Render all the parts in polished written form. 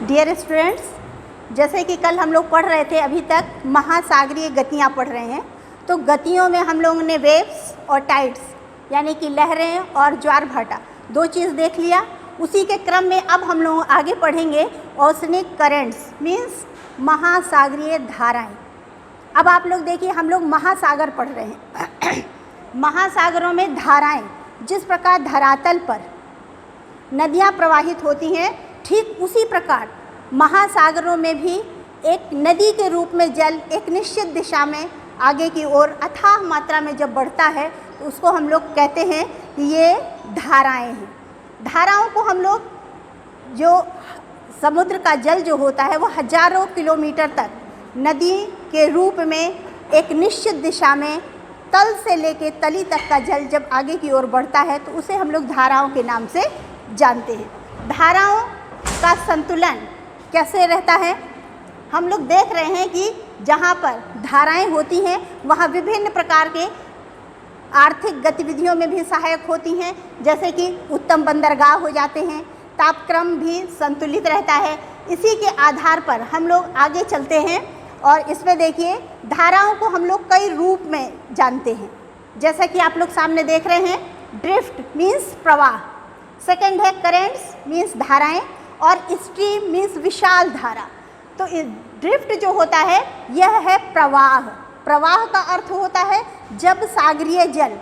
Dear students, जैसे कि कल हम लोग पढ़ रहे थे, अभी तक महासागरीय गतियाँ पढ़ रहे हैं। तो गतियों में हम लोगों ने वेव्स और टाइड्स यानी कि लहरें और ज्वार भाटा दो चीज़ देख लिया। उसी के क्रम में अब हम लोग आगे पढ़ेंगे ओशनिक करेंट्स मीन्स महासागरीय धाराएं। अब आप लोग देखिए, हम लोग महासागर पढ़ रहे हैं। महासागरों में धाराएं, जिस प्रकार धरातल पर नदियाँ प्रवाहित होती हैं, ठीक उसी प्रकार महासागरों में भी एक नदी के रूप में जल एक निश्चित दिशा में आगे की ओर अथाह मात्रा में जब बढ़ता है तो उसको हम लोग कहते हैं कि ये धाराएं हैं। धाराओं को हम लोग, जो समुद्र का जल जो होता है वो हजारों किलोमीटर तक नदी के रूप में एक निश्चित दिशा में तल से लेके तली तक का जल जब आगे की ओर बढ़ता है तो उसे हम लोग धाराओं के नाम से जानते हैं। धाराओं का संतुलन कैसे रहता है? हम लोग देख रहे हैं कि जहाँ पर धाराएं होती हैं वहाँ विभिन्न प्रकार के आर्थिक गतिविधियों में भी सहायक होती हैं, जैसे कि उत्तम बंदरगाह हो जाते हैं, तापक्रम भी संतुलित रहता है। इसी के आधार पर हम लोग आगे चलते हैं और इसमें देखिए, धाराओं को हम लोग कई रूप में जानते हैं। जैसा कि आप लोग सामने देख रहे हैं, ड्रिफ्ट मीन्स प्रवाह, सेकंड है करेंट्स मीन्स धाराएं, और स्ट्रीम मीन्स विशाल धारा। तो ड्रिफ्ट जो होता है यह है प्रवाह। प्रवाह का अर्थ होता है जब सागरीय जल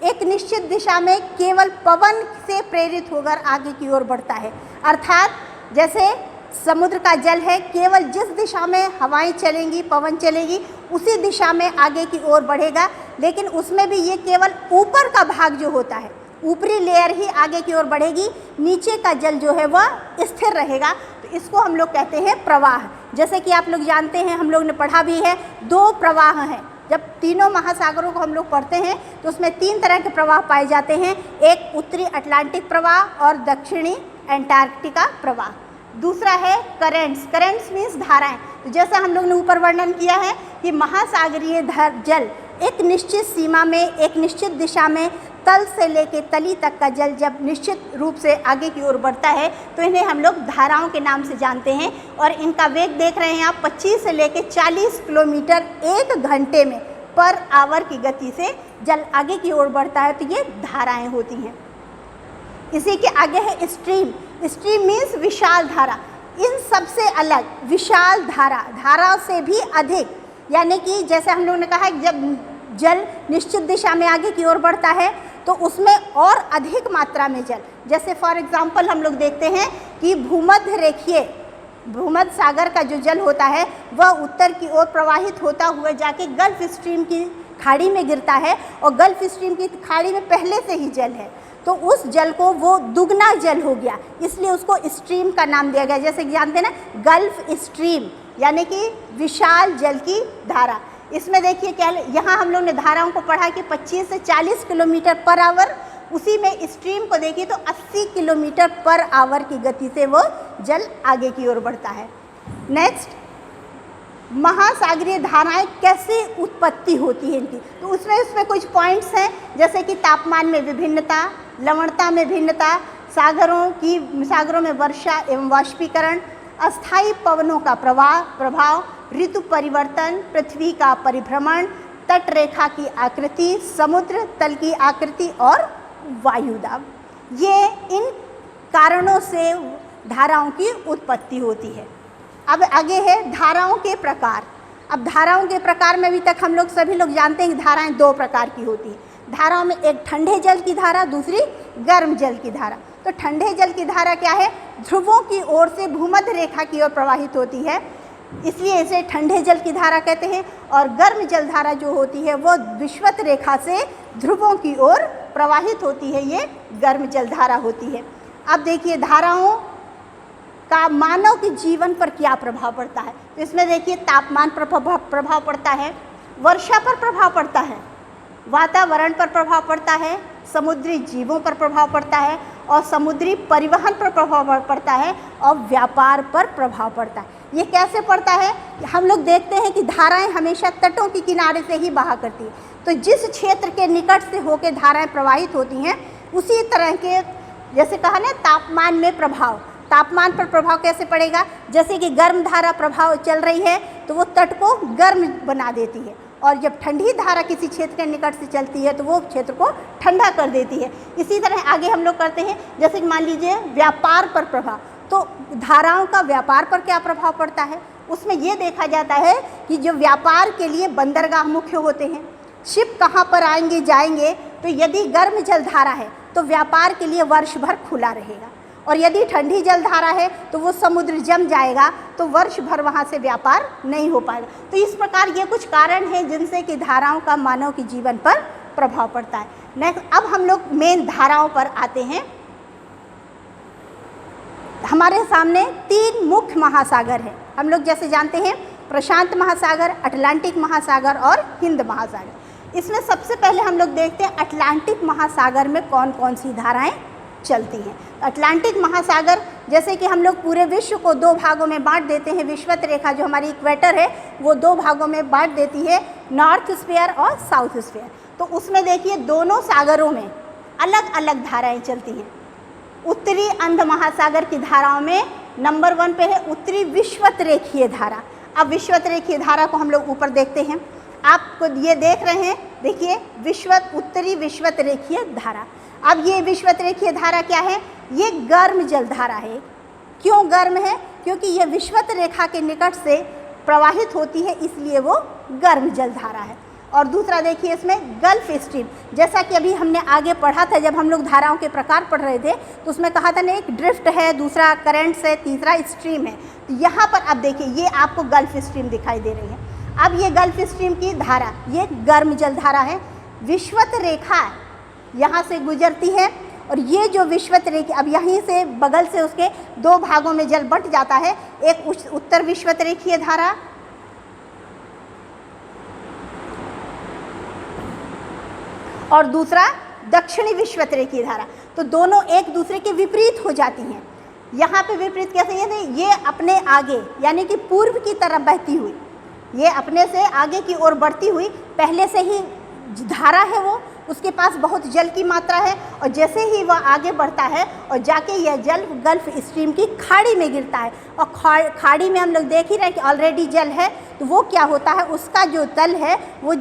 एक निश्चित दिशा में केवल पवन से प्रेरित होकर आगे की ओर बढ़ता है। अर्थात जैसे समुद्र का जल है, केवल जिस दिशा में हवाएं चलेंगी, पवन चलेगी, उसी दिशा में आगे की ओर बढ़ेगा। लेकिन उसमें भी ये केवल ऊपर का भाग जो होता है, ऊपरी लेयर ही आगे की ओर बढ़ेगी, नीचे का जल जो है वह स्थिर रहेगा। तो इसको हम लोग कहते हैं प्रवाह। जैसे कि आप लोग जानते हैं, हम लोग ने पढ़ा भी है, दो प्रवाह हैं। जब तीनों महासागरों को हम लोग पढ़ते हैं तो उसमें तीन तरह के प्रवाह पाए जाते हैं, एक उत्तरी अटलांटिक प्रवाह और दक्षिणी एंटार्क्टिका प्रवाह। दूसरा है करेंट्स। करेंट्स मीन्स धाराएं। तो जैसा हम लोग ने ऊपर वर्णन किया है कि महासागरीय जल एक निश्चित सीमा में, एक निश्चित दिशा में तल से लेके तली तक का जल जब निश्चित रूप से आगे की ओर बढ़ता है तो इन्हें हम लोग धाराओं के नाम से जानते हैं। और इनका वेग देख रहे हैं आप, 25 से लेके 40 किलोमीटर एक घंटे में पर आवर की गति से जल आगे की ओर बढ़ता है, तो ये धाराएं होती हैं। इसी के आगे है स्ट्रीम। स्ट्रीम मीन्स विशाल धारा। इन सबसे अलग विशाल धारा, धारा से भी अधिक, यानी कि जैसे हम लोगों ने कहा जब जल निश्चित दिशा में आगे की ओर बढ़ता है तो उसमें और अधिक मात्रा में जल, जैसे फॉर एग्जांपल हम लोग देखते हैं कि भूमध्य रेखीय भूमध्य सागर का जो जल होता है वह उत्तर की ओर प्रवाहित होता हुआ जाके गल्फ स्ट्रीम की खाड़ी में गिरता है, और गल्फ स्ट्रीम की खाड़ी में पहले से ही जल है, तो उस जल को वो दुगना जल हो गया, इसलिए उसको स्ट्रीम का नाम दिया गया। जैसे कि जानते हैं ना, गल्फ स्ट्रीम यानी कि विशाल जल की धारा। इसमें देखिए क्या, यहाँ हम लोग ने धाराओं को पढ़ा कि 25 से 40 किलोमीटर पर आवर, उसी में स्ट्रीम को देखिए तो 80 किलोमीटर पर आवर की गति से वो जल आगे की ओर बढ़ता है। नेक्स्ट, महासागरीय धाराएं कैसे उत्पत्ति होती है इनकी, तो उसमें कुछ पॉइंट्स हैं, जैसे कि तापमान में विभिन्नता, लवणता में भिन्नता, सागरों में वर्षा एवं वाष्पीकरण, अस्थायी पवनों का प्रभाव, ऋतु परिवर्तन, पृथ्वी का परिभ्रमण, तट रेखा की आकृति, समुद्र तल की आकृति और वायुदाब। ये इन कारणों से धाराओं की उत्पत्ति होती है। अब आगे है धाराओं के प्रकार। अब धाराओं के प्रकार में अभी तक हम लोग सभी लोग जानते हैं कि धाराएं दो प्रकार की होती हैं। धाराओं में एक ठंडे जल की धारा, दूसरी गर्म जल की धारा। तो ठंडे जल की धारा क्या है? ध्रुवों की ओर से भूमध्य रेखा की ओर प्रवाहित होती है, इसलिए इसे ठंडे जल की धारा कहते हैं। और गर्म जल धारा जो होती है वो विषुवत रेखा से ध्रुवों की ओर प्रवाहित होती है, ये गर्म जल धारा होती है। अब देखिए धाराओं का मानव के जीवन पर क्या प्रभाव पड़ता है, तो इसमें देखिए तापमान पर प्रभाव पड़ता है, वर्षा पर प्रभाव पड़ता है, वातावरण पर प्रभाव पड़ता है, समुद्री जीवों पर प्रभाव पड़ता है, और समुद्री परिवहन पर प्रभाव पड़ता है, और व्यापार पर प्रभाव पड़ता है। ये कैसे पड़ता है? हम लोग देखते हैं कि धाराएं हमेशा तटों के किनारे से ही बहा करती है, तो जिस क्षेत्र के निकट से होकर धाराएं प्रवाहित होती हैं, उसी तरह के, जैसे कहा ना तापमान में प्रभाव, तापमान पर प्रभाव कैसे पड़ेगा? जैसे कि गर्म धारा प्रभाव चल रही है तो वो तट को गर्म बना देती है, और जब ठंडी धारा किसी क्षेत्र के निकट से चलती है तो वो क्षेत्र को ठंडा कर देती है। इसी तरह आगे हम लोग करते हैं, जैसे कि मान लीजिए व्यापार पर प्रभाव, तो धाराओं का व्यापार पर क्या प्रभाव पड़ता है? उसमें ये देखा जाता है कि जो व्यापार के लिए बंदरगाह मुख्य होते हैं, शिप कहाँ पर आएंगे जाएंगे, तो यदि गर्म जलधारा है तो व्यापार के लिए वर्ष भर खुला रहेगा, और यदि ठंडी जलधारा है तो वो समुद्र जम जाएगा, तो वर्ष भर वहाँ से व्यापार नहीं हो पाएगा। तो इस प्रकार ये कुछ कारण हैं जिनसे कि धाराओं का मानव के जीवन पर प्रभाव पड़ता है। नेक्स्ट, अब हम लोग मेन धाराओं पर आते हैं। हमारे सामने 3 मुख्य महासागर हैं। हम लोग जैसे जानते हैं प्रशांत महासागर, अटलांटिक महासागर और हिंद महासागर। इसमें सबसे पहले हम लोग देखते हैं अटलांटिक महासागर में कौन कौन सी धाराएं चलती हैं। अटलांटिक महासागर, जैसे कि हम लोग पूरे विश्व को 2 भागों में बांट देते हैं। विषुवत रेखा जो हमारी इक्वेटर है वो 2 भागों में बांट देती है, नॉर्थ स्फीयर और साउथ स्फीयर। तो उसमें देखिए दोनों सागरों में अलग अलग धाराएं चलती हैं। उत्तरी अंध महासागर की धाराओं में नंबर 1 पे है उत्तरी विषुवत रेखीय धारा। अब विषुवत रेखीय धारा को हम लोग ऊपर देखते हैं, आपको ये देख रहे हैं, देखिए उत्तरी विषुवत रेखीय धारा। अब ये विषुवत रेखीय धारा क्या है? ये गर्म जल धारा है। क्यों गर्म है? क्योंकि ये विषुवत रेखा के निकट से प्रवाहित होती है, इसलिए वो गर्म जल धारा है। और दूसरा देखिए इसमें गल्फ स्ट्रीम, जैसा कि अभी हमने आगे पढ़ा था जब हम लोग धाराओं के प्रकार पढ़ रहे थे, तो उसमें कहा था ना एक ड्रिफ्ट है, दूसरा करंट्स है, तीसरा स्ट्रीम है। तो यहाँ पर अब देखिए ये आपको गल्फ स्ट्रीम दिखाई दे रही है। अब ये गल्फ स्ट्रीम की धारा ये गर्म जल धारा है। विषुवत रेखा यहाँ से गुजरती है, और ये जो विषुवत रेखा अब यहीं से बगल से उसके 2 भागों में जल बंट जाता है। एक उत्तर विषुवत रेखीय धारा और दूसरा दक्षिणी विषुवत रेखीय धारा। तो दोनों एक दूसरे के विपरीत हो जाती हैं। यहाँ पे विपरीत कैसे? ये अपने आगे यानी कि पूर्व की तरफ बहती हुई, ये अपने से आगे की ओर बढ़ती हुई, पहले से ही धारा है वो, उसके पास बहुत जल की मात्रा है, और जैसे ही वह आगे बढ़ता है और जाके यह जल गल्फ स्ट्रीम की खाड़ी में गिरता है, और खाड़ी में हम लोग देख ही रहे हैं कि ऑलरेडी जल है, तो वो क्या होता है, उसका जो तल है वो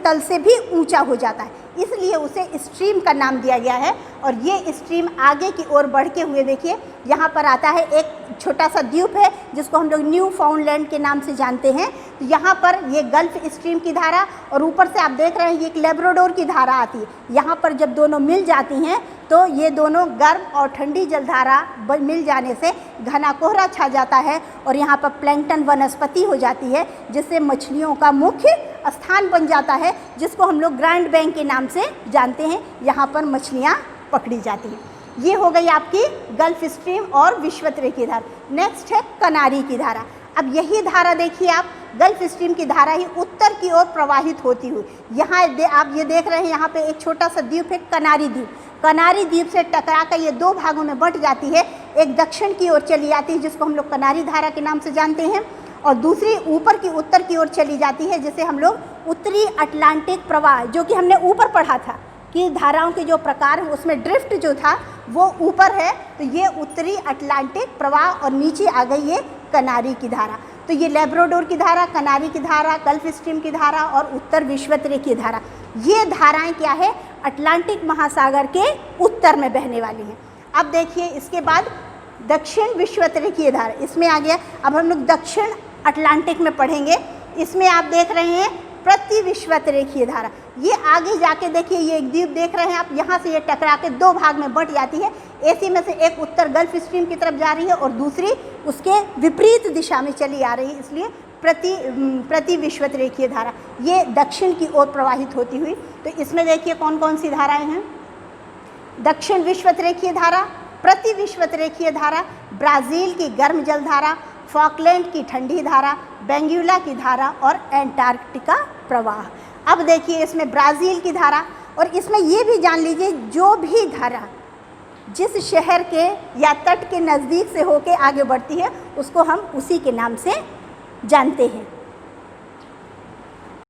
तल से भी ऊंचा हो जाता है, इसलिए उसे स्ट्रीम का नाम दिया गया है। और ये स्ट्रीम आगे की ओर बढ़ते हुए देखिए यहाँ पर आता है, एक छोटा सा द्वीप है जिसको हम लोग न्यू फाउंडलैंड के नाम से जानते हैं। तो यहाँ पर ये गल्फ स्ट्रीम की धारा, और ऊपर से आप देख रहे हैं ये एक लेब्राडोर की धारा आती है। यहाँ पर जब दोनों मिल जाती हैं तो ये दोनों गर्म और ठंडी जलधारा मिल जाने से घना कोहरा छा जाता है, और यहाँ पर प्लैंकटन वनस्पति हो जाती है, जिससे मछलियों का मुख्य स्थान बन जाता है, जिसको हम लोग ग्रैंड बैंक के नाम से जानते हैं। यहाँ पर मछलियाँ पकड़ी जाती हैं। ये हो गई आपकी गल्फ स्ट्रीम और विषुवत रेखीय धारा। नेक्स्ट है कनारी की धारा। अब यही धारा देखिए आप, गल्फ स्ट्रीम की धारा ही उत्तर की ओर प्रवाहित होती हुई, यहाँ आप ये देख रहे हैं, यहाँ पे एक छोटा सा द्वीप है कनारी द्वीप। कनारी द्वीप से टकरा कर ये 2 भागों में बंट जाती है, एक दक्षिण की ओर चली जाती है जिसको हम लोग कनारी धारा के नाम से जानते हैं, और दूसरी ऊपर की उत्तर की ओर चली जाती है जिसे हम लोग उत्तरी अटलांटिक प्रवाह, जो कि हमने ऊपर पढ़ा था कि धाराओं के जो प्रकार हैं उसमें ड्रिफ्ट जो था वो ऊपर है, तो ये उत्तरी अटलांटिक प्रवाह, और नीचे आ गई ये कनारी की धारा। तो ये लेब्राडोर की धारा, कनारी की धारा, गल्फ स्ट्रीम की धारा और उत्तर विषुवत रेखीय धारा, ये धाराएं क्या है, अटलांटिक महासागर के उत्तर में बहने वाली हैं। अब देखिए इसके बाद दक्षिण विषुवत रेखीय धारा इसमें आ गया। अब हम लोग दक्षिण अटलांटिक में पढ़ेंगे। इसमें आप देख रहे हैं प्रति विषुवत रेखीय धारा, ये आगे जाके देखिए ये एक द्वीप देख रहे हैं आप, यहाँ से ये टकरा के 2 भाग में बंट जाती है। ऐसी में से एक उत्तर गल्फ स्ट्रीम की तरफ जा रही है और दूसरी उसके विपरीत दिशा में चली आ रही है, इसलिए प्रति विषुवत रेखीय धारा ये दक्षिण की ओर प्रवाहित होती हुई। तो इसमें देखिए कौन कौन सी धाराएं हैं। दक्षिण विषुवत रेखीय धारा, प्रति विषुवत रेखीय धारा, ब्राज़ील की गर्म जल धारा, फॉकलैंड की ठंडी धारा, बेंगुला की धारा और एंटार्क्टिका प्रवाह। अब देखिए इसमें ब्राज़ील की धारा, और इसमें ये भी जान लीजिए जो भी धारा जिस शहर के या तट के नज़दीक से होके आगे बढ़ती है उसको हम उसी के नाम से जानते हैं।